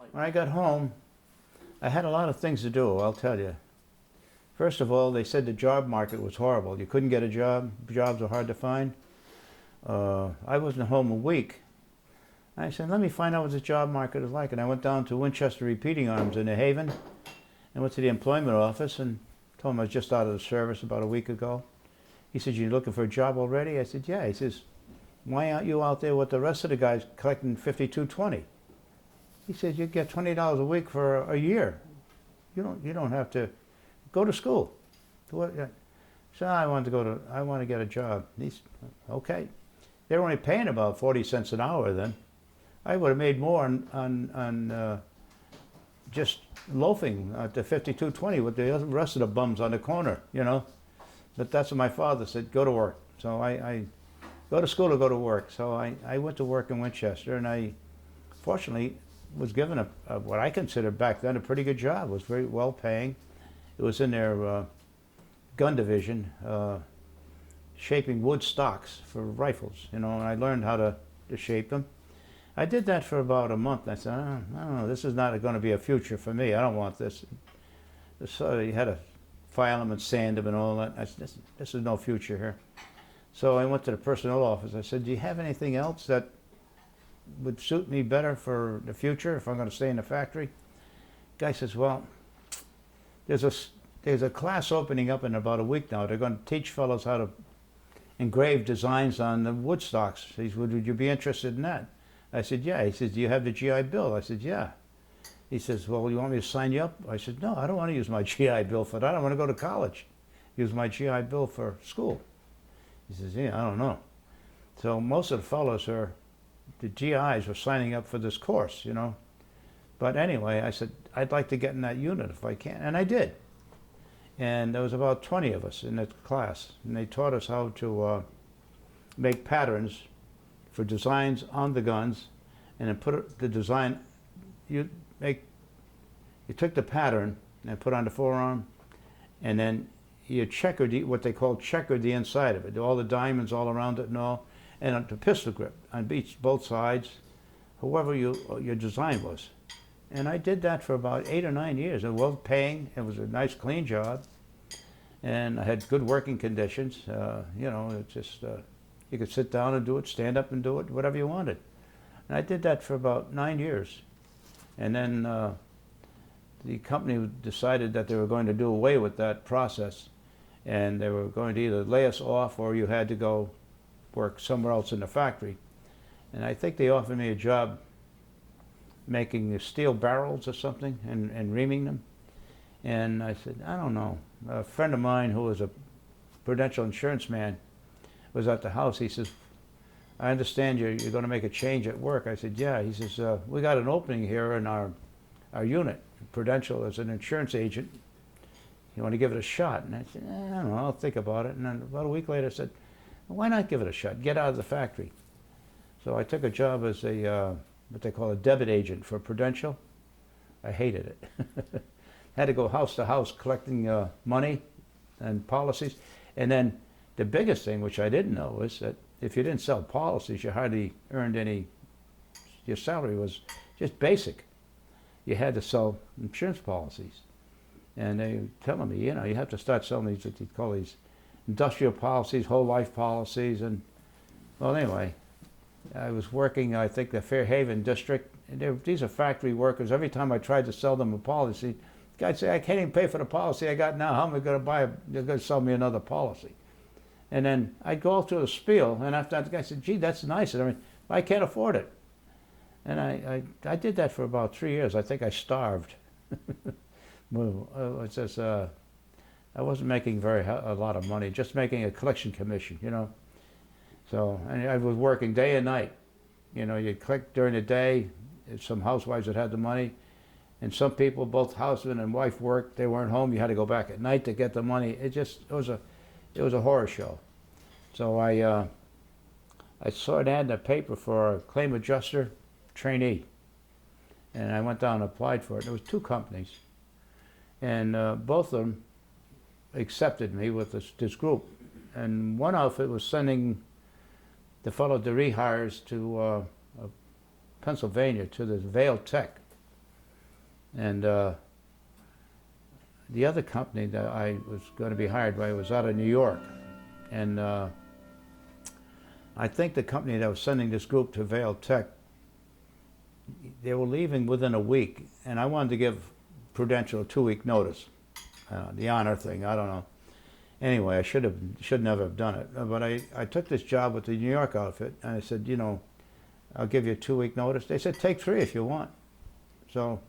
When I got home, I had a lot of things to do, I'll tell you. First of all, they said the job market was horrible. You couldn't get a job. Jobs were hard to find. I wasn't home a week. I said, let me find out what the job market is like. And I went down to Winchester Repeating Arms in New Haven and went to the employment office and told him I was just out of the service about a week ago. He said, you looking for a job already? I said, yeah. He says, why aren't you out there with the rest of the guys collecting $52.20? He says, you get $20 a week for a year. You don't have to go to school. So I want to get a job. He's okay. They were only paying about 40 cents an hour then. I would have made more on just loafing at the $52.20 with the rest of the bums on the corner, you know. But that's what my father said, go to work. So I go to school or go to work. So I went to work in Winchester, and I fortunately was given what I considered back then a pretty good job. It was very well paying. It was in their gun division, shaping wood stocks for rifles, you know, and I learned how to shape them. I did that for about a month. I said, I don't know, this is not going to be a future for me. I don't want this. So you had to file them and sand them and all that. I said, this is no future here. So I went to the personnel office. I said, do you have anything else that would suit me better for the future if I'm going to stay in the factory? Guy says, well, there's a class opening up in about a week now. They're going to teach fellows how to engrave designs on the wood stocks. He said, would you be interested in that? I said, yeah. He says, do you have the GI Bill? I said, yeah. He says, well, you want me to sign you up? I said, no, I don't want to use my GI Bill for that. I want to go to college. Use my GI Bill for school. He says, yeah, I don't know. So most of the fellows the GIs were signing up for this course, you know. But anyway, I said, I'd like to get in that unit if I can. And I did. And there was about 20 of us in that class. And they taught us how to make patterns for designs on the guns, and then put the design, you took the pattern and put on the forearm, and then you checkered what they call checkered the inside of it, all the diamonds all around it and all, and the pistol grip on both sides, whoever your design was. And I did that for about 8 or 9 years. It was well paying. It was a nice, clean job, and I had good working conditions. You know, it just you could sit down and do it, stand up and do it, whatever you wanted. And I did that for about 9 years. And then the company decided that they were going to do away with that process, and they were going to either lay us off or you had to go work somewhere else in the factory. And I think they offered me a job making steel barrels or something and reaming them. And I said, I don't know. A friend of mine who was a Prudential insurance man was at the house. He says, I understand you're going to make a change at work. I said, yeah. He says, we got an opening here in our unit, Prudential, as an insurance agent. You want to give it a shot? And I said, I don't know, I'll think about it. And then about a week later I said, well, why not give it a shot? Get out of the factory. So I took a job as what they call a debit agent for Prudential. I hated it. Had to go house to house collecting money and policies. And then the biggest thing, which I didn't know, was that if you didn't sell policies, you hardly earned any, your salary was just basic. You had to sell insurance policies. And they were telling me, you know, you have to start selling these, what they call these industrial policies, whole life policies. And well, anyway, I was working, I think, the Fairhaven district. And these are factory workers. Every time I tried to sell them a policy, the guy'd say, I can't even pay for the policy I got now. How am I going to buy you're going to sell me another policy? And then I'd go through the spiel, and after that, the guy said, gee, that's nice. I mean, I can't afford it. And I did that for about 3 years. I think I starved. It's just, I wasn't making a lot of money, just making a collection commission, you know. So, and I was working day and night. You know, you'd collect during the day. Some housewives that had the money. And some people, both husband and wife worked. They weren't home. You had to go back at night to get the money. It was a horror show. So I saw an ad in the paper for a claim adjuster trainee, and I went down and applied for it. There was 2 companies, and both of them accepted me with this group. And one outfit was sending the fellow to rehires to Pennsylvania, to the Vale Tech. And the other company that I was going to be hired by was out of New York. And I think the company that was sending this group to Vale Tech, they were leaving within a week, and I wanted to give Prudential a 2-week notice. The honor thing, I don't know. Anyway, I should never have done it. But I took this job with the New York outfit, and I said, you know, I'll give you a 2-week notice. They said, take 3 if you want. So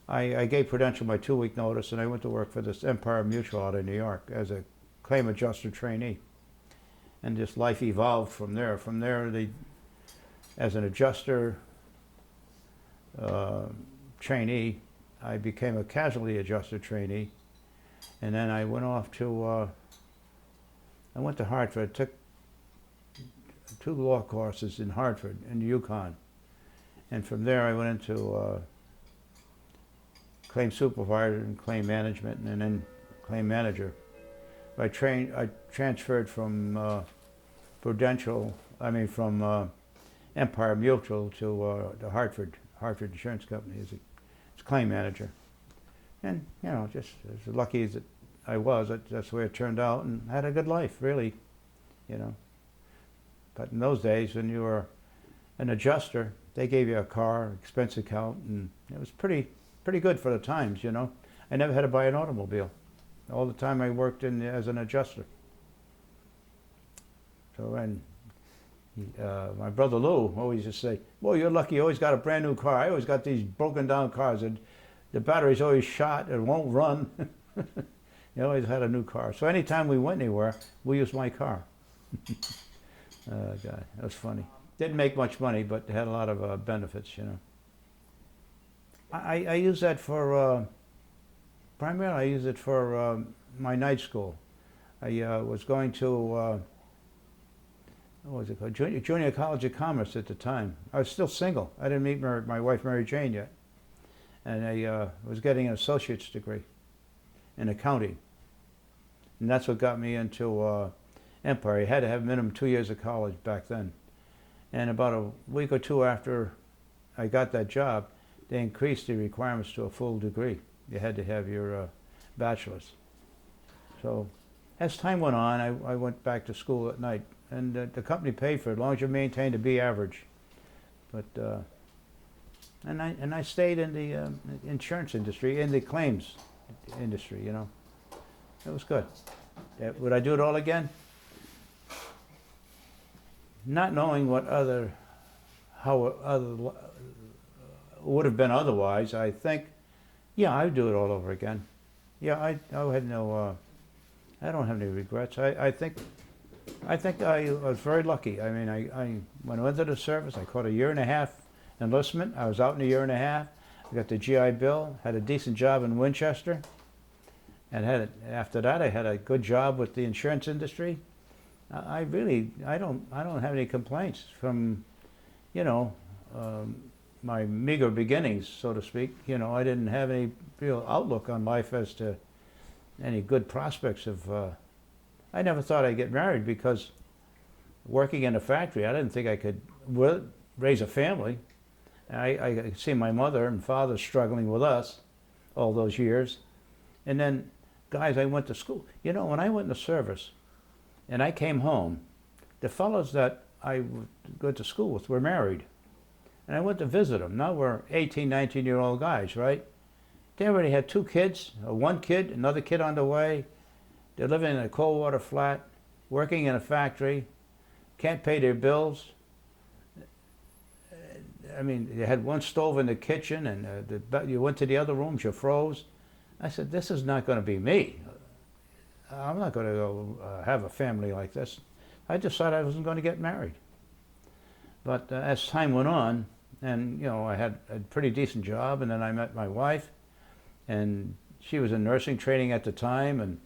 I gave Prudential my 2-week notice, and I went to work for this Empire Mutual out of New York as a claim adjuster trainee. And just life evolved from there. From there, as an adjuster trainee, I became a casualty adjuster trainee. And then I went off to, I went to Hartford, took 2 law courses in Hartford, in the Yukon. And from there I went into claim supervisor and claim management, and then claim manager. I transferred from Prudential, from Empire Mutual to the Hartford Insurance Company as a claim manager. And, you know, just as lucky as I was, that's the way it turned out, and I had a good life, really, you know. But in those days, when you were an adjuster, they gave you a car, expense account, and it was pretty good for the times, you know. I never had to buy an automobile. All the time I worked as an adjuster. So, and my brother Lou always used to say, "Boy, you're lucky you always got a brand new car. I always got these broken down cars, and the battery's always shot, it won't run." You always had a new car. So anytime we went anywhere, we used my car. Oh, God, that was funny. Didn't make much money, but had a lot of benefits, you know. I use that for, primarily I use it for my night school. I was going to, what was it called? Junior College of Commerce at the time. I was still single. I didn't meet my wife, Mary Jane, yet. And I was getting an associate's degree in accounting. And that's what got me into Empire. You had to have minimum 2 years of college back then. And about a week or 2 after I got that job, they increased the requirements to a full degree. You had to have your bachelor's. So as time went on, I went back to school at night. And the company paid for it, as long as you maintained a B average. But and I stayed in the insurance industry, in the claims industry, you know. It was good. Would I do it all again? Not knowing how other would have been otherwise, I think, yeah, I'd do it all over again. Yeah, I had no, I don't have any regrets. I think I was very lucky. I mean, when I went to the service, I caught a 1.5 year enlistment. I was out in a 1.5 years. I got the GI Bill, had a decent job in Winchester, and after that I had a good job with the insurance industry. I don't have any complaints from, you know, my meager beginnings, so to speak. You know, I didn't have any real outlook on life as to any good prospects of. I never thought I'd get married because working in a factory, I didn't think I could raise a family. I could see my mother and father struggling with us all those years. And then, guys, I went to school. You know, when I went in the service and I came home, the fellows that I went to school with were married. And I went to visit them. Now we're 18, 19-year-old guys, right? They already had 2 kids, 1 kid, another kid on the way. They're living in a cold water flat, working in a factory, can't pay their bills. I mean, you had 1 stove in the kitchen, and you went to the other rooms, you froze. I said, this is not going to be me. I'm not going to go have a family like this. I decided I wasn't going to get married. But as time went on, and you know, I had a pretty decent job, and then I met my wife, and she was in nursing training at the time, and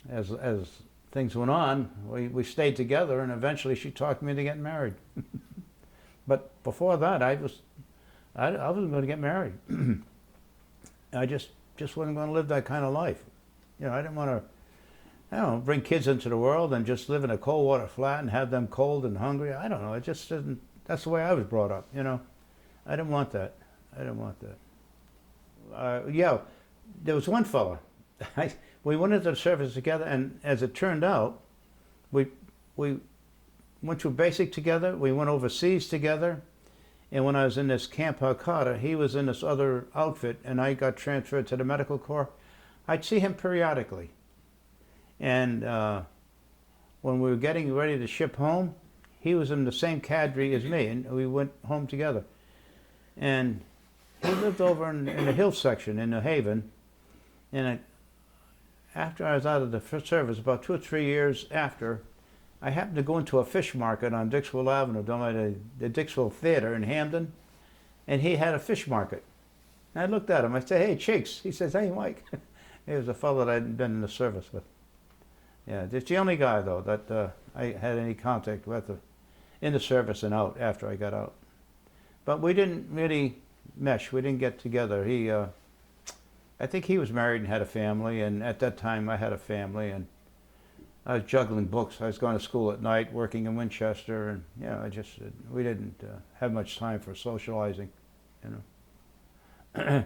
as things went on, we stayed together, and eventually she talked me into getting married. But before that, I wasn't going to get married. I just wasn't going to live that kind of life. You know, I didn't want to, I don't know, bring kids into the world and just live in a cold water flat and have them cold and hungry. I don't know. It just isn't. That's the way I was brought up. You know, I didn't want that. I didn't want that. Yeah, there was one fella. We went into the service together, and as it turned out, we we went through basic together. We went overseas together. And when I was in this Camp Hakata, he was in this other outfit, and I got transferred to the medical corps. I'd see him periodically. And when we were getting ready to ship home, he was in the same cadre as me, and we went home together. And he lived over in the hill section in New Haven. And after I was out of the service, about 2 or 3 years after, I happened to go into a fish market on Dixwell Avenue, down by the Dixwell Theater in Hamden, and he had a fish market. And I looked at him. I said, "Hey, Cheeks." He says, "Hey, Mike." He was a fellow that I'd been in the service with. Yeah, it's the only guy, though, that I had any contact with in the service and out after I got out. But we didn't really mesh. We didn't get together. I think he was married and had a family, and at that time I had a family, and I was juggling books. I was going to school at night, working in Winchester, and yeah, we didn't have much time for socializing, you know.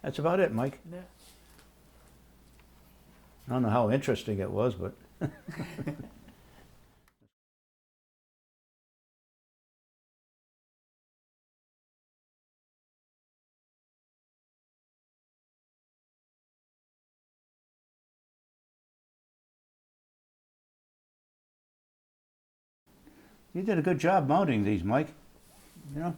That's about it, Mike. Yeah. I don't know how interesting it was, but you did a good job mounting these, Mike. You know.